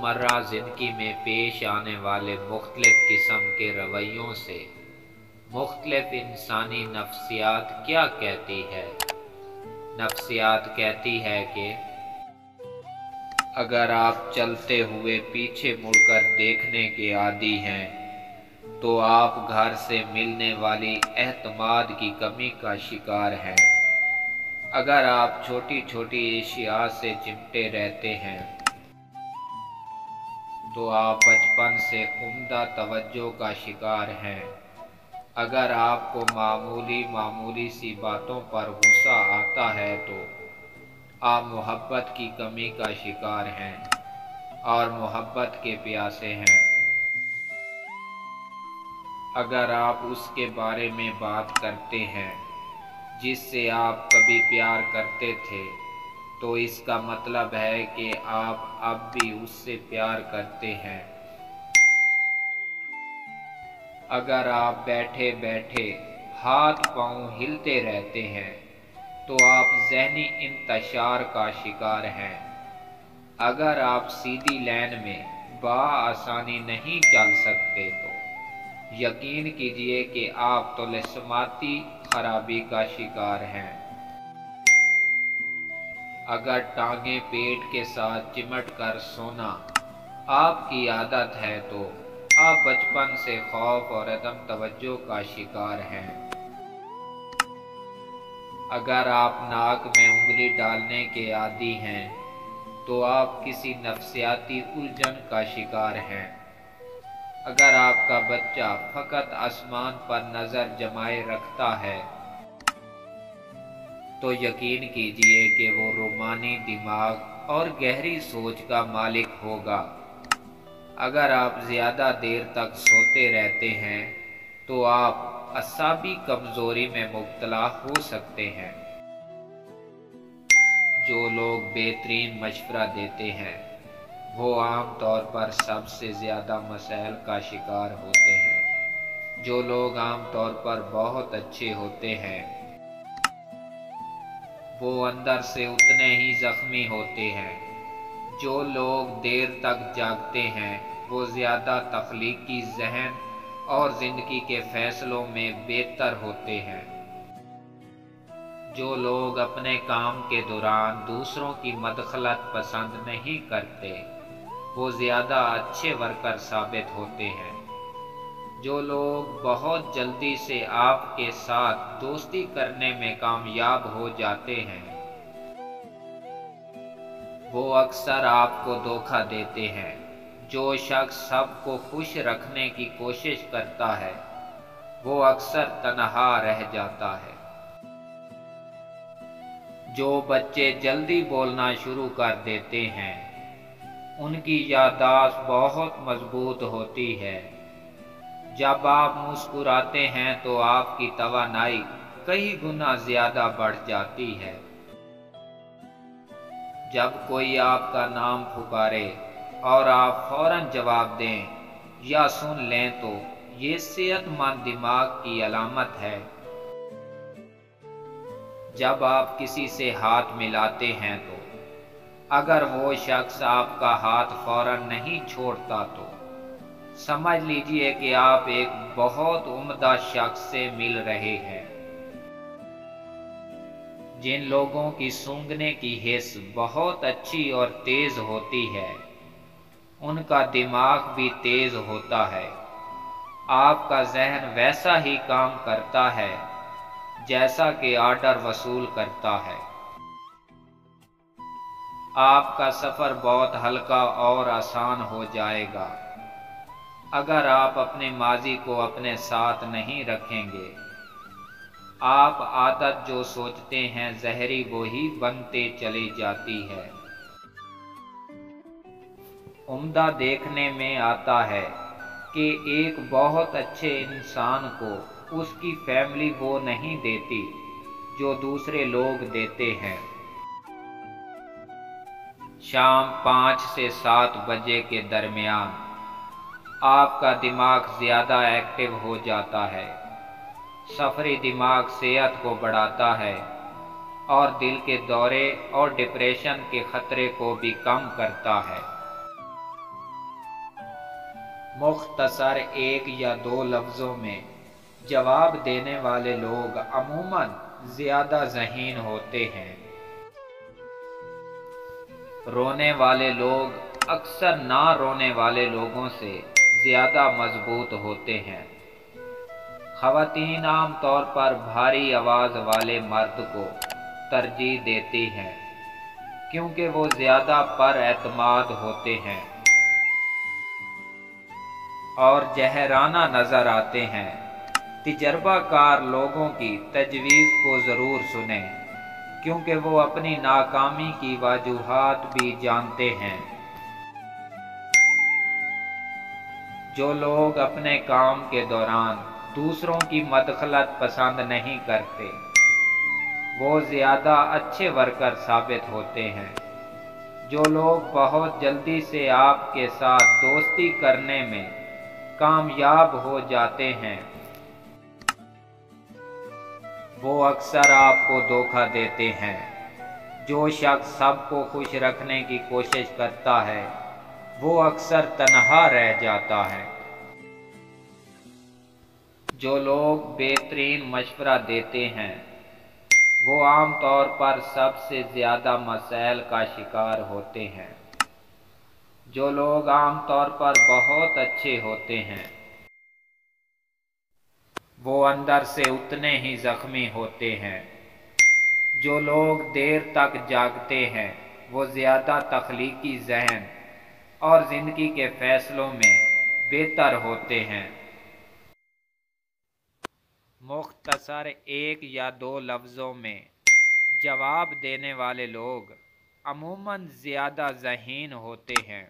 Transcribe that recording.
रोज़मर्रा ज़िंदगी में पेश आने वाले मुख्तलिफ़ किस्म के रवैयों से मुख्तलिफ़ इंसानी नफ्सियात क्या कहती है। नफ्सियात कहती है कि अगर आप चलते हुए पीछे मुड़कर देखने के आदी हैं तो आप घर से मिलने वाली एतमाद की कमी का शिकार हैं। अगर आप छोटी छोटी एशिया से चिमटे रहते हैं तो आप बचपन से उम्दा तवज्जो का शिकार हैं। अगर आपको मामूली मामूली सी बातों पर गुस्सा आता है तो आप मोहब्बत की कमी का शिकार हैं और मोहब्बत के प्यासे हैं। अगर आप उसके बारे में बात करते हैं जिससे आप कभी प्यार करते थे तो इसका मतलब है कि आप अब भी उससे प्यार करते हैं। अगर आप बैठे बैठे हाथ पांव हिलते रहते हैं तो आप ज़हनी इंतशार का शिकार हैं। अगर आप सीधी लाइन में बआसानी नहीं चल सकते तो यकीन कीजिए कि आप तलस्माती खराबी का शिकार हैं। अगर टांगे पेट के साथ चिमट कर सोना आपकी आदत है तो आप बचपन से खौफ और अदम तवज्जो का शिकार हैं। अगर आप नाक में उंगली डालने के आदी हैं तो आप किसी नफ्सियाती उलझन का शिकार हैं। अगर आपका बच्चा फकत आसमान पर नज़र जमाए रखता है तो यकीन कीजिए कि वो रूमानी दिमाग और गहरी सोच का मालिक होगा। अगर आप ज़्यादा देर तक सोते रहते हैं तो आप असाबी कमज़ोरी में मुब्तला हो सकते हैं। जो लोग बेहतरीन मशवरा देते हैं वो आम तौर पर सबसे ज़्यादा मसाइल का शिकार होते हैं। जो लोग आम तौर पर बहुत अच्छे होते हैं वो अंदर से उतने ही ज़ख्मी होते हैं। जो लोग देर तक जागते हैं वो ज़्यादा तख्लीकी ज़हन और ज़िंदगी के फ़ैसलों में बेहतर होते हैं। जो लोग अपने काम के दौरान दूसरों की मदखलत पसंद नहीं करते वो ज़्यादा अच्छे वर्कर साबित होते हैं। जो लोग बहुत जल्दी से आपके साथ दोस्ती करने में कामयाब हो जाते हैं वो अक्सर आपको धोखा देते हैं। जो शख्स सबको खुश रखने की कोशिश करता है वो अक्सर तन्हा रह जाता है। जो बच्चे जल्दी बोलना शुरू कर देते हैं उनकी याददाश्त बहुत मजबूत होती है। जब आप मुस्कुराते हैं तो आपकी तवानाई कई गुना ज़्यादा बढ़ जाती है। जब कोई आपका नाम पुकारे और आप फौरन जवाब दें या सुन लें तो ये सेहतमंद दिमाग की अलामत है। जब आप किसी से हाथ मिलाते हैं तो अगर वो शख्स आपका हाथ फौरन नहीं छोड़ता तो समझ लीजिए कि आप एक बहुत उम्दा शख्स से मिल रहे हैं। जिन लोगों की सूंघने की हिस्स बहुत अच्छी और तेज होती है उनका दिमाग भी तेज होता है। आपका जहन वैसा ही काम करता है जैसा कि ऑर्डर वसूल करता है। आपका सफ़र बहुत हल्का और आसान हो जाएगा अगर आप अपने माजी को अपने साथ नहीं रखेंगे। आप आदत जो सोचते हैं जहरी वो ही बनते चली जाती है। उम्दा देखने में आता है कि एक बहुत अच्छे इंसान को उसकी फैमिली वो नहीं देती जो दूसरे लोग देते हैं। शाम 5 से 7 बजे के दरमियान आपका दिमाग ज़्यादा एक्टिव हो जाता है। सफरी दिमाग सेहत को बढ़ाता है और दिल के दौरे और डिप्रेशन के खतरे को भी कम करता है। मुख्तसर एक या दो लफ्ज़ों में जवाब देने वाले लोग अमूमन ज़्यादा ज़हीन होते हैं। रोने वाले लोग अक्सर ना रोने वाले लोगों से ज़्यादा मजबूत होते हैं। ख़वातीन आम तौर पर भारी आवाज़ वाले मर्द को तरजीह देती हैं क्योंकि वो ज़्यादा पर-एतमाद होते हैं और जहराना नज़र आते हैं। तजर्बाकार लोगों की तजवीज़ को ज़रूर सुनें क्योंकि वो अपनी नाकामी की वजूहात भी जानते हैं। जो लोग अपने काम के दौरान दूसरों की मदखलत पसंद नहीं करते वो ज़्यादा अच्छे वर्कर साबित होते हैं। जो लोग बहुत जल्दी से आपके साथ दोस्ती करने में कामयाब हो जाते हैं वो अक्सर आपको धोखा देते हैं। जो शख्स सबको खुश रखने की कोशिश करता है वो अक्सर तन्हा रह जाता है। जो लोग बेहतरीन मशवरा देते हैं वो आम तौर पर सबसे ज़्यादा मसाइल का शिकार होते हैं। जो लोग आम तौर पर बहुत अच्छे होते हैं वो अंदर से उतने ही ज़ख्मी होते हैं। जो लोग देर तक जागते हैं वो ज़्यादा तख्लीकी ज़हन और ज़िंदगी के फ़ैसलों में बेहतर होते हैं। मुख्तसर एक या दो लफ्ज़ों में जवाब देने वाले लोग अमूमन ज़्यादा ज़हीन होते हैं।